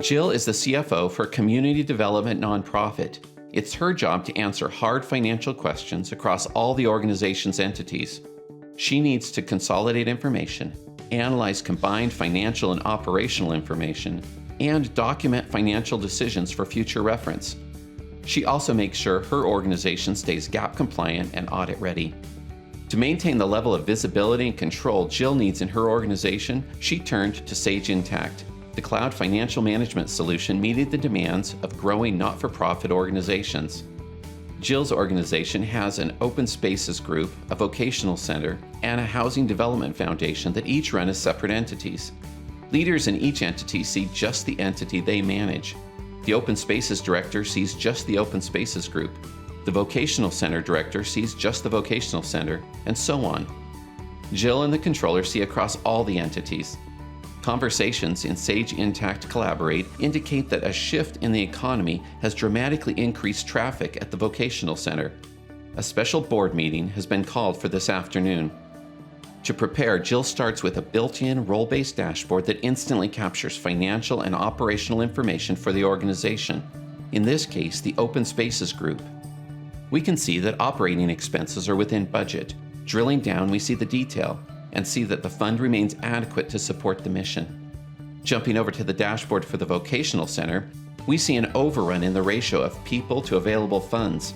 Jill is the CFO for a community development nonprofit. It's her job to answer hard financial questions across all the organization's entities. She needs to consolidate information, analyze combined financial and operational information, and document financial decisions for future reference. She also makes sure her organization stays GAAP compliant and audit ready. To maintain the level of visibility and control Jill needs in her organization, she turned to Sage Intacct, the cloud financial management solution meeting the demands of growing not-for-profit organizations. Jill's organization has an open spaces group, a vocational center, and a housing development foundation that each run as separate entities. Leaders in each entity see just the entity they manage. The open spaces director sees just the open spaces group. The vocational center director sees just the vocational center, and so on. Jill and the controller see across all the entities. Conversations in Sage Intacct Collaborate indicate that a shift in the economy has dramatically increased traffic at the vocational center. A special board meeting has been called for this afternoon. To prepare, Jill starts with a built-in role-based dashboard that instantly captures financial and operational information for the organization, in this case, the Open Spaces Group. We can see that operating expenses are within budget. Drilling down, we see the detail and see that the fund remains adequate to support the mission. Jumping over to the dashboard for the vocational center, we see an overrun in the ratio of people to available funds.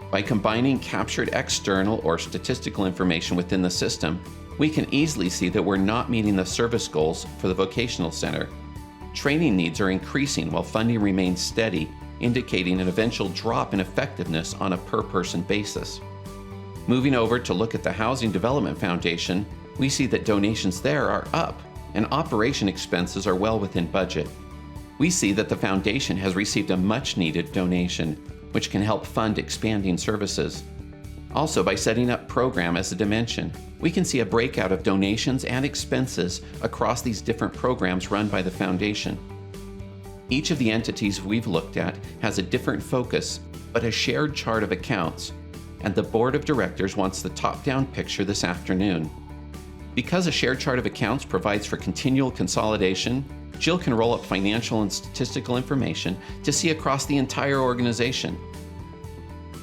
By combining captured external or statistical information within the system, we can easily see that we're not meeting the service goals for the vocational center. Training needs are increasing while funding remains steady, indicating an eventual drop in effectiveness on a per-person basis. Moving over to look at the Housing Development Foundation, we see that donations there are up and operation expenses are well within budget. We see that the foundation has received a much-needed donation, which can help fund expanding services. Also, by setting up program as a dimension, we can see a breakout of donations and expenses across these different programs run by the foundation. Each of the entities we've looked at has a different focus, but a shared chart of accounts, and the board of directors wants the top-down picture this afternoon. Because a shared chart of accounts provides for continual consolidation, Jill can roll up financial and statistical information to see across the entire organization.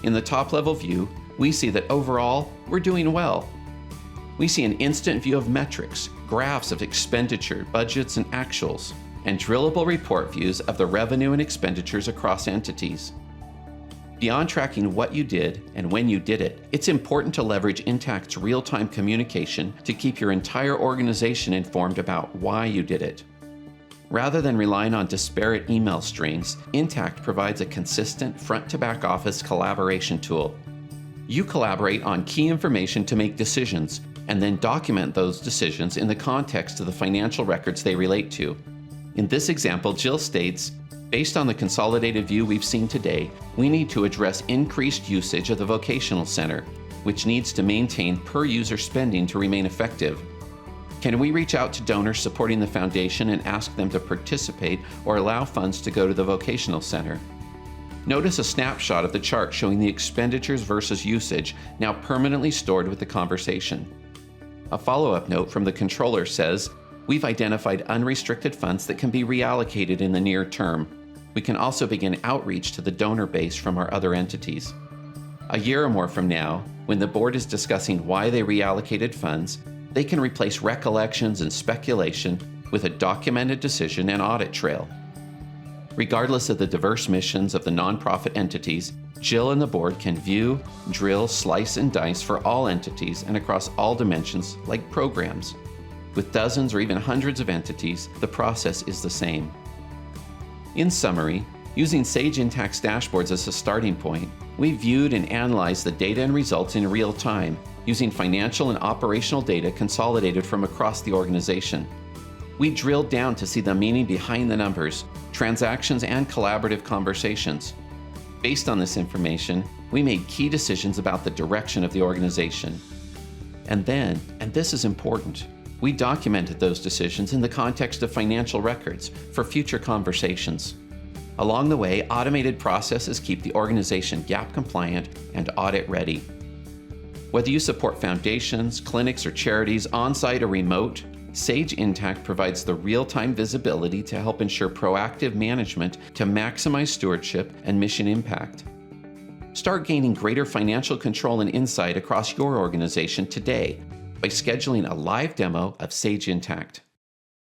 In the top-level view, we see that overall, we're doing well. We see an instant view of metrics, graphs of expenditure, budgets, and actuals, and drillable report views of the revenue and expenditures across entities. Beyond tracking what you did and when you did it, it's important to leverage Intacct's real-time communication to keep your entire organization informed about why you did it. Rather than relying on disparate email strings, Intacct provides a consistent front-to-back office collaboration tool. You collaborate on key information to make decisions, and then document those decisions in the context of the financial records they relate to. In this example, Jill states, based on the consolidated view we've seen today, we need to address increased usage of the vocational center, which needs to maintain per-user spending to remain effective. Can we reach out to donors supporting the foundation and ask them to participate or allow funds to go to the vocational center? Notice a snapshot of the chart showing the expenditures versus usage now permanently stored with the conversation. A follow-up note from the controller says, we've identified unrestricted funds that can be reallocated in the near term. We can also begin outreach to the donor base from our other entities. A year or more from now, when the board is discussing why they reallocated funds, they can replace recollections and speculation with a documented decision and audit trail. Regardless of the diverse missions of the nonprofit entities, Jill and the board can view, drill, slice, and dice for all entities and across all dimensions like programs. With dozens or even hundreds of entities, the process is the same. In summary, using Sage Intacct's dashboards as a starting point, we viewed and analyzed the data and results in real time, using financial and operational data consolidated from across the organization. We drilled down to see the meaning behind the numbers, transactions, and collaborative conversations. Based on this information, we made key decisions about the direction of the organization. And then, and this is important, we documented those decisions in the context of financial records for future conversations. Along the way, automated processes keep the organization GAAP compliant and audit ready. Whether you support foundations, clinics, or charities, on-site or remote, Sage Intacct provides the real-time visibility to help ensure proactive management to maximize stewardship and mission impact. Start gaining greater financial control and insight across your organization today by scheduling a live demo of Sage Intacct.